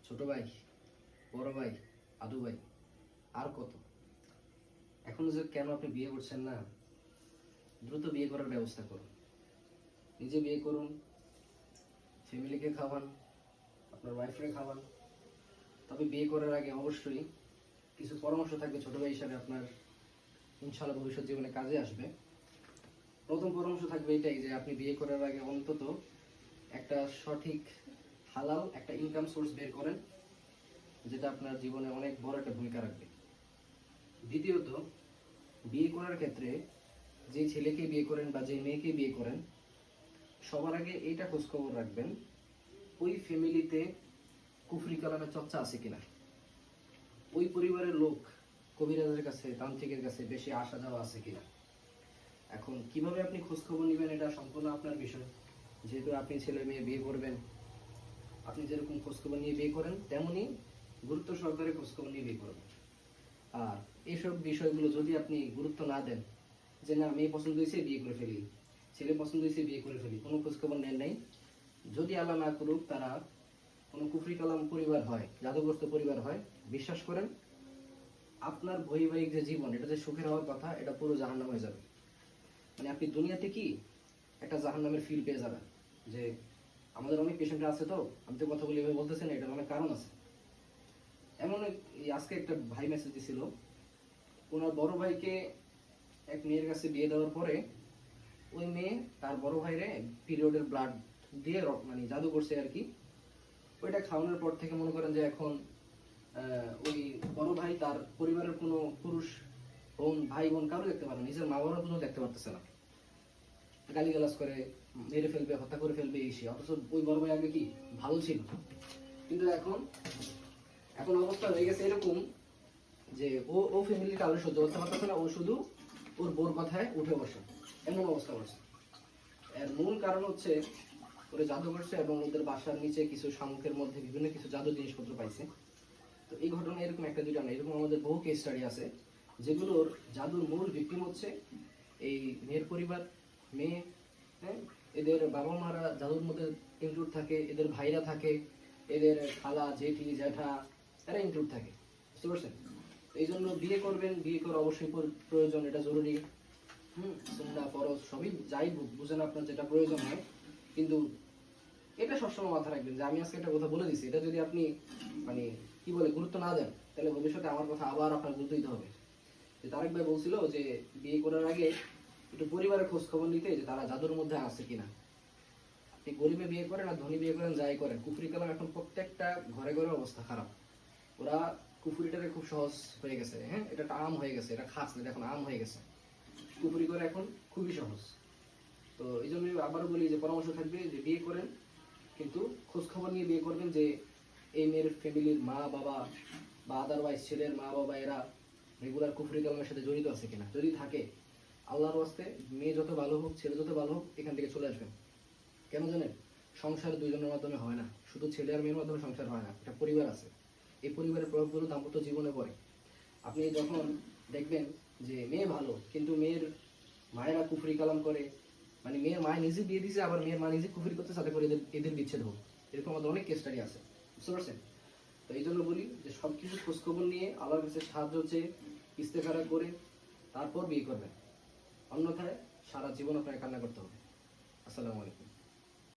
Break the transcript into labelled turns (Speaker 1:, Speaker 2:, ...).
Speaker 1: ছোট ভাই, বড় ভাই, আদু ভাই, আর কত? এখনো যে কেন আপনি বিয়ে করছেন না? দ্রুত বিয়ে করার ব্যবস্থা করুন। নিজে বিয়ে করুন, ফ্যামিলিকে খাওয়ান, আপনার ওয়াইফকে খাওয়ান। তবে বিয়ে করার আগে অবশ্যই কিছু পরামর্শ থাকবে ছোট ভাই হিসাবে, আপনার ইনশাআল্লাহ ভবিষ্যৎ জীবনে কাজে আসবে। প্রথম পরামর্শ থাকবে এটাই যে আপনি বিয়ে করার আগে অন্তত একটা সঠিক হালাল একটা ইনকাম সোর্স বের করেন, যেটা আপনার জীবনে অনেক বড় একটা ভূমিকা রাখবে। দ্বিতীয়ত, বিয়ে করার ক্ষেত্রে যে ছেলেকে বিয়ে করেন বা যে মেয়েকে বিয়ে করেন, সবার আগে এইটা খোঁজখবর রাখবেন ওই ফ্যামিলিতে কুফরি কালামের চর্চা আছে কিনা, ওই পরিবারের লোক কবিরাজের কাছে, তান্ত্রিকের কাছে বেশি আসা যাওয়া আছে কিনা। এখন কিভাবে আপনি খোঁজখবর নেবেন এটা সম্পূর্ণ আপনার বিষয়। যেহেতু আপনি ছেলে মেয়ে বিয়ে করবেন, আপনি যেরকম খোঁজখবর নিয়ে বিয়ে করেন তেমনি গুরুত্ব সহকারে খোঁজখবর নিয়ে বিয়ে করবেন। আর এইসব বিষয়গুলো যদি আপনি গুরুত্ব না দেন, যে না মেয়ে পছন্দ হয়েছে বিয়ে করে ফেলি, ছেলে পছন্দ হয়েছে বিয়ে করে ফেলি, কোনো খোঁজখবর নেন নাই, যদি আল্লাহ না করুক তারা কোনো কুফরি কালাম পরিবার হয়, জাদুগ্রস্ত পরিবার হয়, বিশ্বাস করেন আপনার বৈবাহিক যে জীবন, এটা যে সুখের হওয়ার কথা, এটা পুরো জাহান্নাম হয়ে যাবে। মানে আপনি দুনিয়াতে কি একটা জাহান্নামের ফিল পেয়ে যাবেন। যে আমাদের অনেক পেশেন্ট আছে, তো আমি তো কথাগুলো এভাবে বলতেছি না, এটার অনেক কারণ আছে। এমন আজকে একটা ভাই মেসেজ দিছিল, ওনার বড় ভাইকে এক মেয়ের কাছে বিয়ে দেওয়ার পরে ওই মেয়ে তার বড় ভাইরে পিরিয়ডের ব্লাড দিয়ে মানে জাদু করছে আর কি। ওইটা খাওয়ানোর পর থেকে মনে করেন যে এখন ওই বড় ভাই তার পরিবারের কোনো পুরুষ বোন, ভাই বোন কারো দেখতে পারে না, নিজের মা বাবা পর্যন্ত দেখতে পারতেছে না। গালিগালাজ করে, মেরে ফেলবে, হত্যা করে ফেলবে এই সে। অথচ ওই বড় ভাই আগে কি ভালো ছিল, কিন্তু এখন এখন অবস্থা হয়ে গেছে এরকম যে ও ফ্যামিলির কারণে সহ্য করতে পারতেছে না, ও শুধু ওর বোর কথায় উঠে বসে, এমন অবস্থা করছে। এর মূল কারণ হচ্ছে ওরা জাদু করছে এবং ওদের বাসার নিচে কিছু শামুকের মধ্যে বিভিন্ন কিছু জাদু জিনিসপত্র পাইছে। তো এই ঘটনা এরকম একটা দুইটা না, এরকম আমাদের বহু কেস স্টাডি আছে যেগুলোর জাদুর মূল ভিকটিম হচ্ছে এই মেয়ের পরিবার, মেয়ে। হ্যাঁ, এদের বাবা মারা জাদুর মধ্যে ইনক্লুড থাকে, এদের ভাইরা থাকে, এদের খালা, জেঠি, জ্যাঠা, তারা ইনক্লুড থাকে। বুঝতে পারছেন? এই জন্য বিয়ে করবেন, বিয়ে করা অবশ্যই প্রয়োজন, এটা জরুরি। সুন্নাহ ফরজ সবই যাই বুঝেন আপনার যেটা প্রয়োজন হয়, কিন্তু এটা সবসময় মাথা রাখবেন যে আমি আজকে একটা কথা বলে দিচ্ছি, এটা যদি আপনি মানে কি বলে গুরুত্ব না দেন, তাহলে ভবিষ্যতে আমার কথা আবার আপনার গুরুত্ব দিতে হবে। যে তারেক ভাই বলছিল যে বিয়ে করার আগে একটু পরিবারের খোঁজ খবর নিতে, যে তারা জাদুর মধ্যে আছে কিনা। আপনি গরিবে বিয়ে করেন আর ধনী বিয়ে করেন, যাই করেন, কুফরি কালাম এখন প্রত্যেকটা ঘরে ঘরে অবস্থা খারাপ। ওরা কুফরিটাকে খুব সহজ হয়ে গেছে। হ্যাঁ, এটা একটা আম হয়ে গেছে, এটা খাস না, এটা এখন আম হয়ে গেছে। কুফরি করে এখন খুবই সহজ। তো এই জন্য আবারও বলি যে পরামর্শ থাকবে যে বিয়ে করেন, কিন্তু খোঁজ খবর নিয়ে বিয়ে করবেন যে এই মেয়ের ফ্যামিলির মা বাবা বা আদারওয়াইজ ছেলের মা বাবা এরা রেগুলার কুফরি কালামের সাথে জড়িত আছে কিনা। যদি থাকে, আল্লাহর ওয়াস্তে মেয়ে যত ভালো হোক, ছেলে যত ভালো হোক, এখান থেকে চলে আসবেন। কেন জানেন? সংসার দুইজনের মাধ্যমে হয় না, শুধু ছেলে আর মেয়ের মাধ্যমে সংসার হয় না, একটা পরিবার আছে। এই পরিবারের প্রভাবগুলো দাম্পত্য জীবনে পড়ে। আপনি যখন দেখবেন যে মেয়ে ভালো কিন্তু মেয়ের মায়েরা কুফরি কালাম করে, মানে মেয়ের মা নিজে বিয়ে দিছে, আবার মেয়ের মা নিজে কুফরি করতে, সাথে করে এদের এদের বিচ্ছেদ হোক, এরকম আমাদের অনেক কেস স্টাডি আছে। বুঝতে পারছেন? তো এই জন্য বলি যে সবকিছু খোঁজখবর নিয়ে আল্লাহর কাছে সাহায্য চেয়ে ইস্তেখারা করে তারপর বিয়ে করবেন, অন্যথায় সারা জীবন আপনাকে কান্না করতে হবে। আসসালামু আলাইকুম।